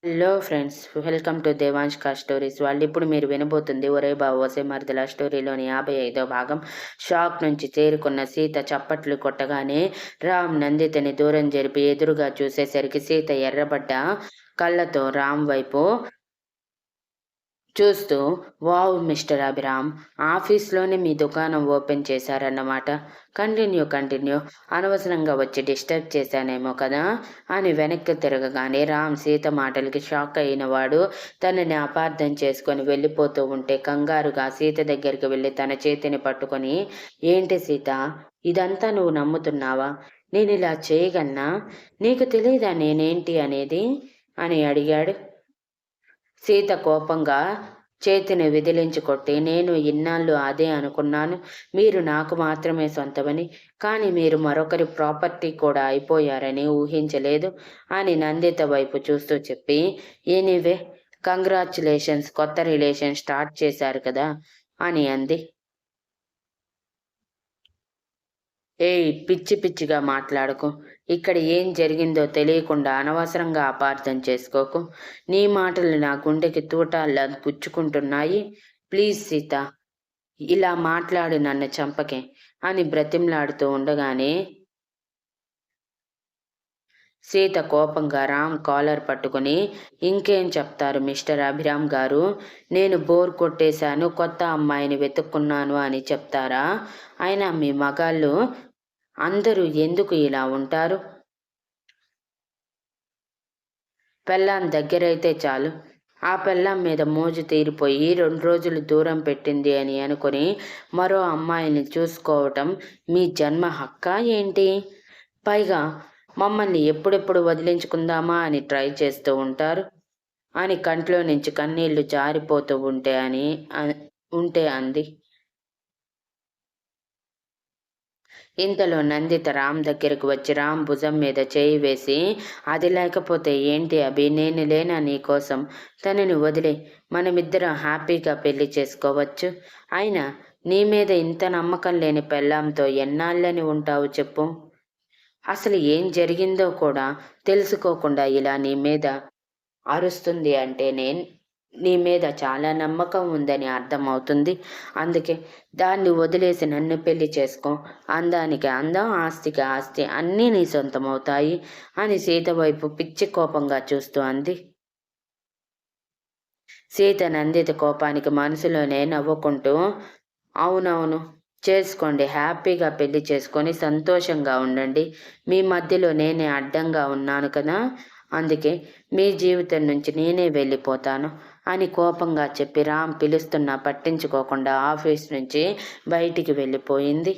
Hello friends, welcome to దేవాంష్కా stories. ఇప్పుడు మీరు వినబోతుంది ఒరే బాబు ఒసే మరిదిలా స్టోరీలోని 55వ భాగం. షాక్ నుంచి చేరుకున్న సీత చప్పట్లు కొట్టగానే రామ్ నందితని దూరం జరిపి ఎదురుగా చూసేసరికి సీత ఎర్రబడ్డ కళ్ళతో రామ్ వైపు చూస్తూ, వావ్ మిస్టర్ అభిరామ్, ఆఫీస్లోనే మీ దుకాణం ఓపెన్ చేశారన్నమాట. కంటిన్యూ. అనవసరంగా వచ్చి డిస్టర్బ్ చేశానేమో కదా అని వెనక్కి తిరగగానే రామ్ సీత మాటలకి షాక్ అయినవాడు తనని అపార్థం చేసుకొని వెళ్ళిపోతూ ఉంటే కంగారుగా సీత దగ్గరికి వెళ్ళి తన చేతిని పట్టుకొని, ఏంటి సీత, ఇదంతా నువ్వు నమ్ముతున్నావా? నేను ఇలా చేయగలనా? నీకు తెలియదా నేనేంటి అనేది అని అడిగాడు. సీత కోపంగా చేతిని విదిలించి కొట్టి, నేను ఇన్నాళ్ళు అదే అనుకున్నాను, మీరు నాకు మాత్రమే సొంతమని. కానీ మీరు మరొకరి ప్రాపర్టీ కూడా అయిపోయారని ఊహించలేదు అని నందిత వైపు చూస్తూ చెప్పి, ఎనీవే కంగ్రాచ్యులేషన్స్, కొత్త రిలేషన్ స్టార్ట్ చేశారు కదా అని అంది. ఏయ్, పిచ్చిగా మాట్లాడకు. ఇక్కడ ఏం జరిగిందో తెలియకుండా అనవసరంగా అపార్థం చేసుకోకు. నీ మాటలు నా గుండెకి తూటాల్లా గుచ్చుకుంటున్నాయి. ప్లీజ్ సీత, ఇలా మాట్లాడు, నన్ను చంపకే అని బ్రతిమలాడుతూ ఉండగానే సీత కోపంగా రామ్ కాలర్ పట్టుకుని, ఇంకేం చెప్తారు మిస్టర్ అభిరామ్ గారు? నేను బోర్ కొట్టేశాను, కొత్త అమ్మాయిని వెతుక్కున్నాను అని చెప్తారా? అయినా మీ మగాళ్ళు అందరూ ఎందుకు ఇలా ఉంటారు? పెళ్ళాం దగ్గరైతే చాలు, ఆ పెళ్ళాం మీద మోజు తీరిపోయి 2 రోజులు దూరం పెట్టింది అని అనుకుని మరో అమ్మాయిని చూసుకోవటం మీ జన్మ హక్కా ఏంటి? పైగా మమ్మల్ని ఎప్పుడెప్పుడు వదిలించుకుందామా అని ట్రై చేస్తూ ఉంటారు అని కంట్లో నుంచి కన్నీళ్లు జారిపోతూ ఉంటే అంది. ఇంతలో నందిత రామ్ దగ్గరకు వచ్చి రామ్ భుజం మీద చేయి వేసి, అది లేకపోతే ఏంటి అభి, నేను లేనా నీకోసం? తనని వదిలే, మనమిద్దరం హ్యాపీగా పెళ్లి చేసుకోవచ్చు. అయినా నీ మీద ఇంత నమ్మకం లేని పెళ్ళాంతో ఎన్నాళ్ళని ఉంటావు చెప్పు? అసలు ఏం జరిగిందో కూడా తెలుసుకోకుండా ఇలా నీ మీద అరుస్తుంది అంటే నీ మీద చాలా నమ్మకం ఉందని అర్థమవుతుంది. అందుకే దాన్ని వదిలేసి నన్ను పెళ్లి చేసుకో. అందానికి అందం, ఆస్తికి ఆస్తి అన్నీ నీ సొంతమవుతాయి అని సీత వైపు పిచ్చి కోపంగా చూస్తూ అంది. సీత నందిత కోపానికి మనసులోనే నవ్వుకుంటూ, అవునవును, చేసుకోండి, హ్యాపీగా పెళ్లి చేసుకొని సంతోషంగా ఉండండి. మీ మధ్యలో నేనే అడ్డంగా ఉన్నాను కదా, అందుకే మీ జీవితం నుంచి నేనే వెళ్ళిపోతాను అని కోపంగా చెప్పి రామ్ పిలుస్తున్నా పట్టించుకోకుండా ఆఫీస్ నుంచి బయటికి వెళ్ళిపోయింది.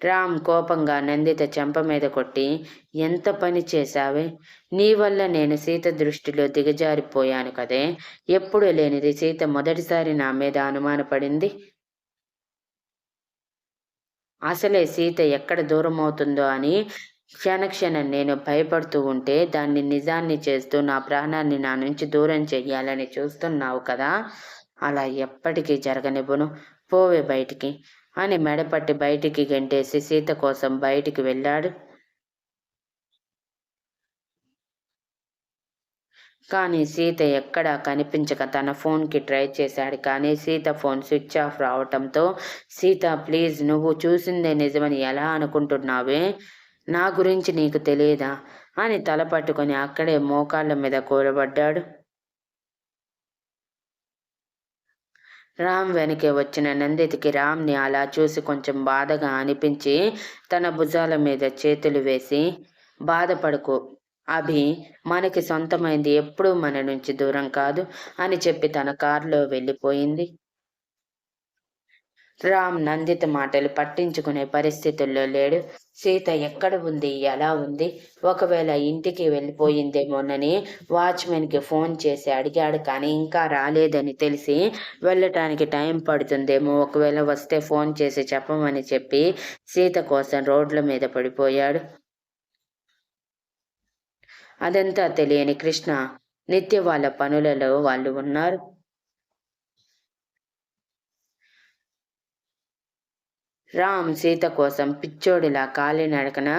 రామ్ కోపంగా నందిత చెంప మీద కొట్టి, ఎంత పని చేశావే? నీ వల్ల నేను సీత దృష్టిలో దిగజారిపోయాను కదే. ఎప్పుడూ లేనిది సీత మొదటిసారి నా మీద అనుమానపడింది. అసలే సీత ఎక్కడ దూరమవుతుందో అని క్షణక్షణం నేను భయపడుతూ ఉంటే దాన్ని నిజాన్ని చేస్తూ నా ప్రాణాన్ని నా నుంచి దూరం చెయ్యాలని చూస్తున్నావు కదా, అలా ఎప్పటికీ జరగనివ్వను, పోవే బయటికి అని మెడపట్టి బయటికి గెంటేసి సీత కోసం బయటికి వెళ్ళాడు. కానీ సీత ఎక్కడా కనిపించక తన ఫోన్కి ట్రై చేశాడు. కానీ సీత ఫోన్ స్విచ్ ఆఫ్ రావటంతో, సీత ప్లీజ్, నువ్వు చూసిందే నిజమని ఎలా అనుకుంటున్నావే? నా గురించి నీకు తెలియదా అని తల పట్టుకొని అక్కడే మోకాళ్ళ మీద కూలబడ్డాడు. రామ్ వెనకే వచ్చిన నందితకి రామ్ని అలా చూసి కొంచెం బాధగా అనిపించి తన భుజాల మీద చేతులు వేసి, బాధపడకు అభి, మనకి సొంతమైంది ఎప్పుడూ మన నుంచి దూరం కాదు అని చెప్పి తన కారులో వెళ్ళిపోయింది. రామ్ నందిత మాటలు పట్టించుకునే పరిస్థితుల్లో లేడు. సీత ఎక్కడ ఉంది, ఎలా ఉంది, ఒకవేళ ఇంటికి వెళ్ళిపోయిందేమోనని వాచ్మెన్కి ఫోన్ చేసి అడిగాడు. కానీ ఇంకా రాలేదని తెలిసి వెళ్ళటానికి టైం పడుతుందేమో, ఒకవేళ వస్తే ఫోన్ చేసి చెప్పమని చెప్పి సీత కోసం రోడ్ల మీద పడిపోయాడు. అదంతా తెలియని కృష్ణ నిత్య వాళ్ళ పనులలో వాళ్ళు ఉన్నారు. రామ్ సీత కోసం పిచ్చోడిలా కాలినడకన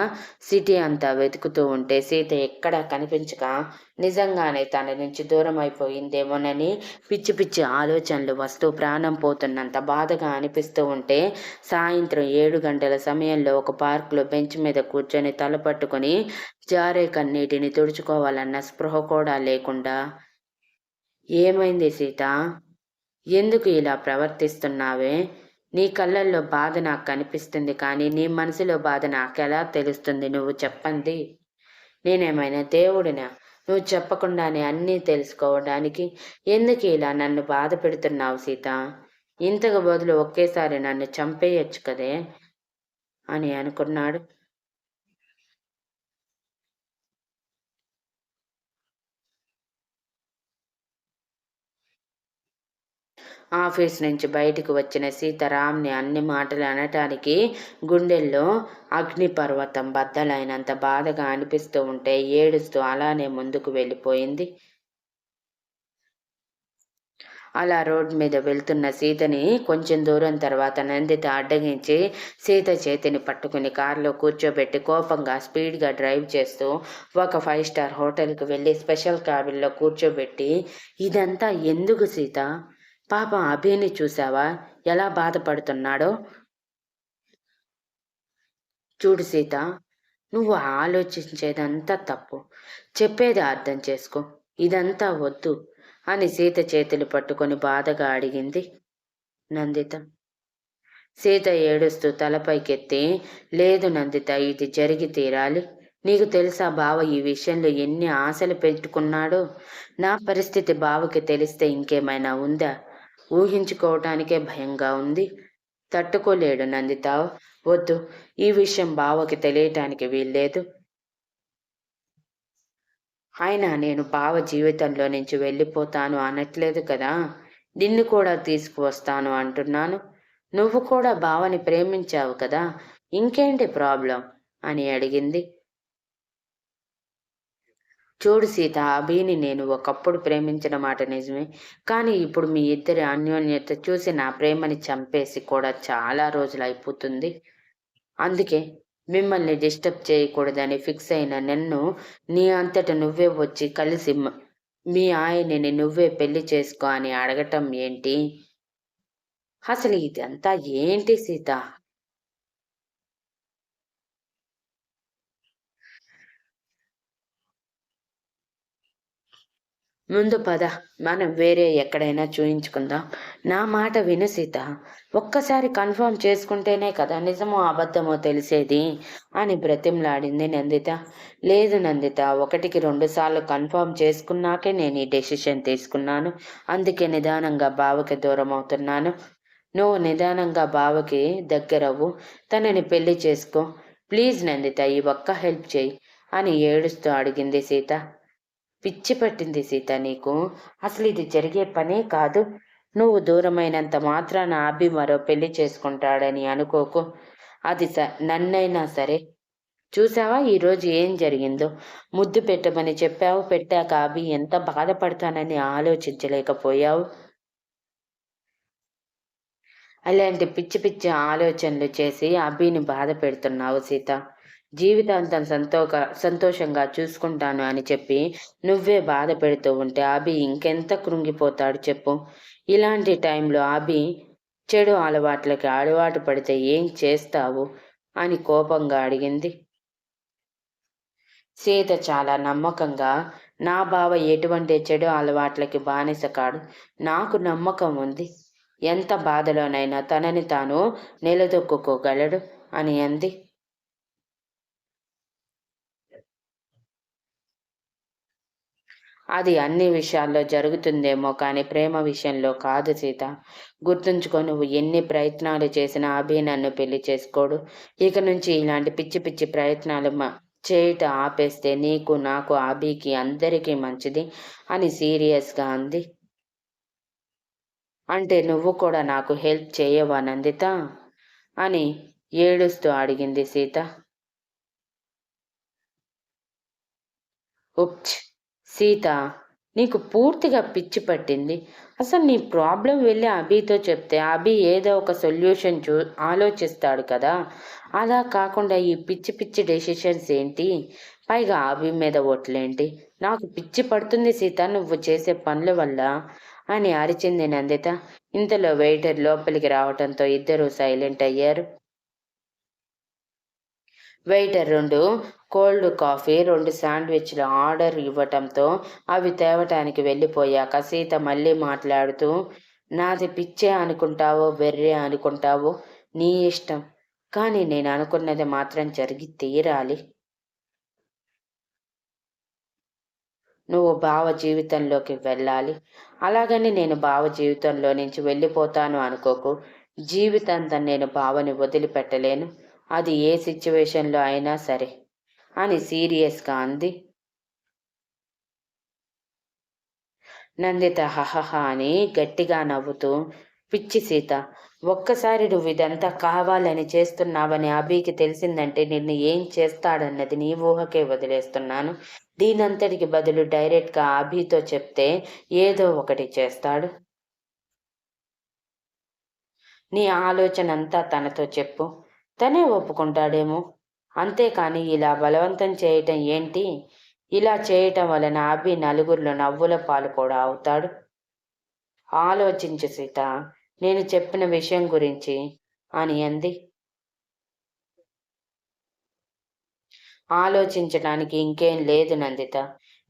సిటీ అంతా వెతుకుతూ ఉంటే సీత ఎక్కడా కనిపించక నిజంగానే తన నుంచి దూరం అయిపోయిందేమోనని పిచ్చి పిచ్చి ఆలోచనలు వస్తూ ప్రాణం పోతున్నంత బాధగా అనిపిస్తూ ఉంటే సాయంత్రం 7 గంటల సమయంలో ఒక పార్కులో బెంచ్ మీద కూర్చొని తల పట్టుకొని జారే కన్నీటిని తుడుచుకోవాలన్న స్పృహ కూడా లేకుండా, ఏమైంది సీత? ఎందుకు ఇలా ప్రవర్తిస్తున్నావే? నీ కళ్ళల్లో బాధ నాకు కనిపిస్తుంది కానీ నీ మనసులో బాధ నాకెలా తెలుస్తుంది నువ్వు చెప్పండి. నేనేమైనా దేవుడినా నువ్వు చెప్పకుండానే అన్నీ తెలుసుకోవడానికి? ఎందుకు ఇలా నన్ను బాధ పెడుతున్నావు సీత? ఇంతకు బదులు ఒకేసారి నన్ను చంపేయొచ్చు కదే అని అనుకున్నాడు. ఆఫీస్ నుంచి బయటికి వచ్చిన సీతారాంని అన్ని మాటలు అనటానికి గుండెల్లో అగ్నిపర్వతం బద్దలైనంత బాధగా అనిపిస్తూ ఉంటే ఏడుస్తూ అలానే ముందుకు వెళ్ళిపోయింది. అలా రోడ్ మీద వెళ్తున్న సీతని కొంచెం దూరం తర్వాత నందిత అడ్డగించి సీత చేతిని పట్టుకుని కారులో కూర్చోబెట్టి కోపంగా స్పీడ్గా డ్రైవ్ చేస్తూ ఒక 5 స్టార్ హోటల్కి వెళ్ళి స్పెషల్ క్యాబిన్లో కూర్చోబెట్టి, ఇదంతా ఎందుకు సీత? పాపం అభిని చూసావా ఎలా బాధపడుతున్నాడో? చూడు సీత, నువ్వు ఆలోచించేదంతా తప్పు. చెప్పేది అర్థం చేసుకో. ఇదంతా వద్దు అని సీత చేతులు పట్టుకొని బాధగా అడిగింది నందిత. సీత ఏడుస్తూ తలపైకెత్తి, లేదు నందిత, ఇది జరిగి తీరాలి. నీకు తెలుసా బావ ఈ విషయంలో ఎన్ని ఆశలు పెట్టుకున్నాడో? నా పరిస్థితి బావకి తెలిస్తే ఇంకేమైనా ఉందా? ఊహించుకోవటానికే భయంగా ఉంది. తట్టుకోలేడు నందిత. వద్దు, ఈ విషయం బావకి తెలియటానికి వీల్లేదు. అయినా నేను బావ జీవితంలో నుంచి వెళ్ళిపోతాను అనట్లేదు కదా. నిన్ను కూడా తీసుకువస్తాను అంటున్నాను. నువ్వు కూడా బావని ప్రేమించావు కదా, ఇంకేంటి ప్రాబ్లం అని అడిగింది. చూడు సీత, అభిని నేను ఒకప్పుడు ప్రేమించిన మాట నిజమే. కానీ ఇప్పుడు మీ ఇద్దరి అన్యోన్యత చూసి నా ప్రేమని చంపేసి కూడా చాలా రోజులైపోతుంది. అందుకే మిమ్మల్ని డిస్టర్బ్ చేయకూడదని ఫిక్స్ అయిన నన్ను నీ అంతట నువ్వే వచ్చి కలిసి మీ ఆయనని నువ్వే పెళ్లి చేసుకో అని అడగటం ఏంటి? అసలు ఇదంతా ఏంటి సీత? ముందు పద, మనం వేరే ఎక్కడైనా చూయించుకుందాం. నా మాట విను సీత. ఒక్కసారి కన్ఫర్మ్ చేసుకుంటేనే కదా నిజమో అబద్ధమో తెలిసేది అని బ్రతిమలాడింది నందిత. లేదు నందిత, 1కి 2 సార్లు కన్ఫర్మ్ చేసుకున్నాకే నేను ఈ డెసిషన్ తీసుకున్నాను. అందుకే నిదానంగా బావకి దూరం అవుతున్నాను. నువ్వు నిదానంగా బావకి దగ్గరవ్వు, తనని పెళ్లి చేసుకో. ప్లీజ్ నందిత, ఈ ఒక్క హెల్ప్ చేయి అని ఏడుస్తూ అడిగింది సీత. పిచ్చి పట్టింది సీత నీకు? అసలు ఇది జరిగే పనే కాదు. నువ్వు దూరమైనంత మాత్రాన అభి మరో పెళ్లి చేసుకుంటాడని అనుకోకు. అది నన్నైనా సరే. చూసావా ఈరోజు ఏం జరిగిందో? ముద్దు పెట్టమని చెప్పావు, పెట్టాక అభి ఎంత బాధపడతానని ఆలోచించలేకపోయావు. అలాంటి పిచ్చి పిచ్చి ఆలోచనలు చేసి అభిని బాధ పెడుతున్నావు సీత. జీవితాంతం సంతోషంగా చూసుకుంటాను అని చెప్పి నువ్వే బాధ పెడుతూ ఉంటే అభి ఇంకెంత కృంగిపోతాడు చెప్పు. ఇలాంటి టైంలో అభి చెడు అలవాట్లకి అలవాటు పడితే ఏం చేస్తావు అని కోపంగా అడిగింది సీత చాలా నమ్మకంగా. నా బావ ఎటువంటి చెడు అలవాట్లకి బానిస కాడు. నాకు నమ్మకం ఉంది. ఎంత బాధలోనైనా తనని తాను నిలదొక్కుకోగలడు అని అంది. అది అన్ని విషయాల్లో జరుగుతుందేమో కానీ ప్రేమ విషయంలో కాదు సీత. గుర్తుంచుకో, నువ్వు ఎన్ని ప్రయత్నాలు చేసినా అభి నన్ను పెళ్లి చేసుకోడు. ఇక నుంచి ఇలాంటి పిచ్చి పిచ్చి ప్రయత్నాలు చేయటం ఆపేస్తే నీకు, నాకు, అభికి అందరికీ మంచిది అని సీరియస్గా అంది. అంటే నువ్వు కూడా నాకు హెల్ప్ చేయవా నందిత అని ఏడుస్తూ అడిగింది సీత. ఉప్చ్! సీత, నీకు పూర్తిగా పిచ్చి పట్టింది. అసలు నీ ప్రాబ్లం వెళ్ళి అభితో చెప్తే అభి ఏదో ఒక సొల్యూషన్ ఆలోచిస్తాడు కదా! అలా కాకుండా ఈ పిచ్చి పిచ్చి డెసిషన్స్ ఏంటి? పైగా అభి మీద ఒట్లేంటి? నాకు పిచ్చి పడుతుంది సీత నువ్వు చేసే పనుల వల్ల అని అరిచింది నందిత. ఇంతలో వెయిటర్ లోపలికి రావటంతో ఇద్దరూ సైలెంట్ అయ్యారు. వెయిటర్ 2 కోల్డ్ కాఫీ, 2 శాండ్విచ్లు ఆర్డర్ ఇవ్వటంతో అవి తేవటానికి వెళ్ళిపోయాక సీత మళ్ళీ మాట్లాడుతూ, నాది పిచ్చే అనుకుంటావో వెర్రే అనుకుంటావో నీ ఇష్టం. కానీ నేను అనుకున్నది మాత్రం జరిగి తీరాలి. నువ్వు బావ జీవితంలోకి వెళ్ళాలి. అలాగని నేను బావ జీవితంలో నుంచి వెళ్ళిపోతాను అనుకోకు. జీవితాంతం నేను బావని వదిలిపెట్టలేను. అది ఏ సిచ్యువేషన్లో అయినా సరే అని సీరియస్గా అంది. నందిత హహహ అని గట్టిగా నవ్వుతూ, పిచ్చి సీత, ఒక్కసారి నువ్వు ఇదంతా కావాలని చేస్తున్నావని అభికి తెలిసిందంటే నిన్ను ఏం చేస్తాడన్నది నీ ఊహకే వదిలేస్తున్నాను. దీనంతటికి బదులు డైరెక్ట్గా అభితో చెప్తే ఏదో ఒకటి చేస్తాడు. నీ ఆలోచన అంతా తనతో చెప్పు, తనే ఒప్పుకుంటాడేమో. అంతేకాని ఇలా బలవంతం చేయటం ఏంటి? ఇలా చేయటం వలన అభి నలుగురిలో నవ్వుల పాలు కూడా అవుతాడు. ఆలోచించు సీత, నేను చెప్పిన విషయం గురించి అని అంది. ఆలోచించటానికి ఇంకేం లేదు నందిత,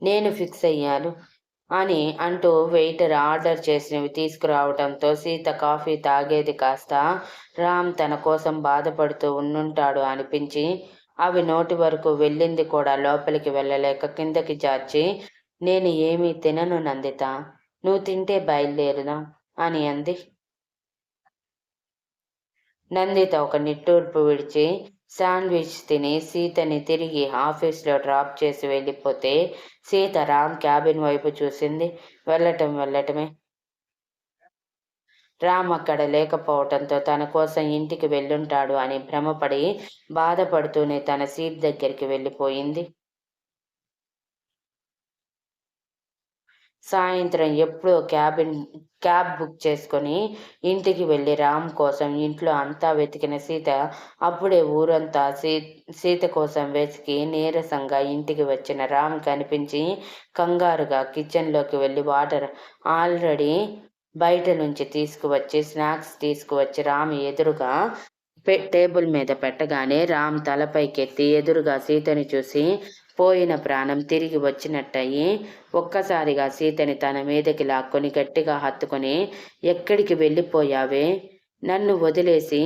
నేను ఫిక్స్ అయ్యాను అని అంటూ వెయిటర్ ఆర్డర్ చేసినవి తీసుకురావటంతో సీత కాఫీ తాగేది కాస్త రామ్ తన కోసం బాధపడుతూ ఉండుంటాడు అనిపించి అవి నోటి వరకు వెళ్ళింది కూడా లోపలికి వెళ్ళలేక కిందకి జార్చి, నేను ఏమీ తినను నందిత, నువ్వు తింటే బయలుదేరుదాం అని అంది. నందిత ఒక నిట్టూర్పు విడిచి శాండ్విచ్ తిని సీతని తిరిగి ఆఫీస్లో డ్రాప్ చేసి వెళ్ళిపోతే సీత రామ్ క్యాబిన్ వైపు చూసింది. వెళ్ళటమే. రామ్ అక్కడ లేకపోవటంతో తన కోసం ఇంటికి వెళ్ళుంటాడు అని భ్రమపడి బాధపడుతూనే తన సీట్ దగ్గరికి వెళ్ళిపోయింది. సాయంత్రం ఎప్పుడో క్యాబ్ బుక్ చేసుకొని ఇంటికి వెళ్ళి రామ్ కోసం ఇంట్లో అంతా వెతికిన సీత అప్పుడే ఊరంతా సీత కోసం వెతికి నీరసంగా ఇంటికి వచ్చిన రామ్ కనిపించి కంగారుగా కిచెన్లోకి వెళ్ళి వాటర్ ఆల్రెడీ బయట నుంచి తీసుకువచ్చి స్నాక్స్ తీసుకువచ్చి రామ్ ఎదురుగా టేబుల్ మీద పెట్టగానే రామ్ తలపైకెత్తి ఎదురుగా సీతని చూసి పోయిన ప్రాణం తిరిగి వచ్చినట్టయి ఒక్కసారిగా సీతని తన మీదకి లాక్కొని గట్టిగా హత్తుకొని, ఎక్కడికి వెళ్ళిపోయావే? నన్ను వదిలేసి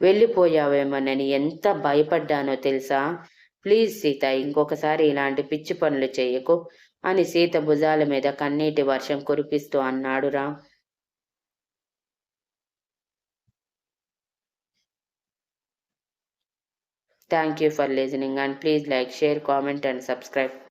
వెళ్ళిపోయావేమోనని ఎంత భయపడ్డానో తెలుసా? ప్లీజ్ సీత, ఇంకొకసారి ఇలాంటి పిచ్చి పనులు చేయకు అని సీత భుజాల మీద కన్నీటి వర్షం కురిపిస్తూ అన్నాడు Ram. Thank you for listening and please like, share, comment and subscribe.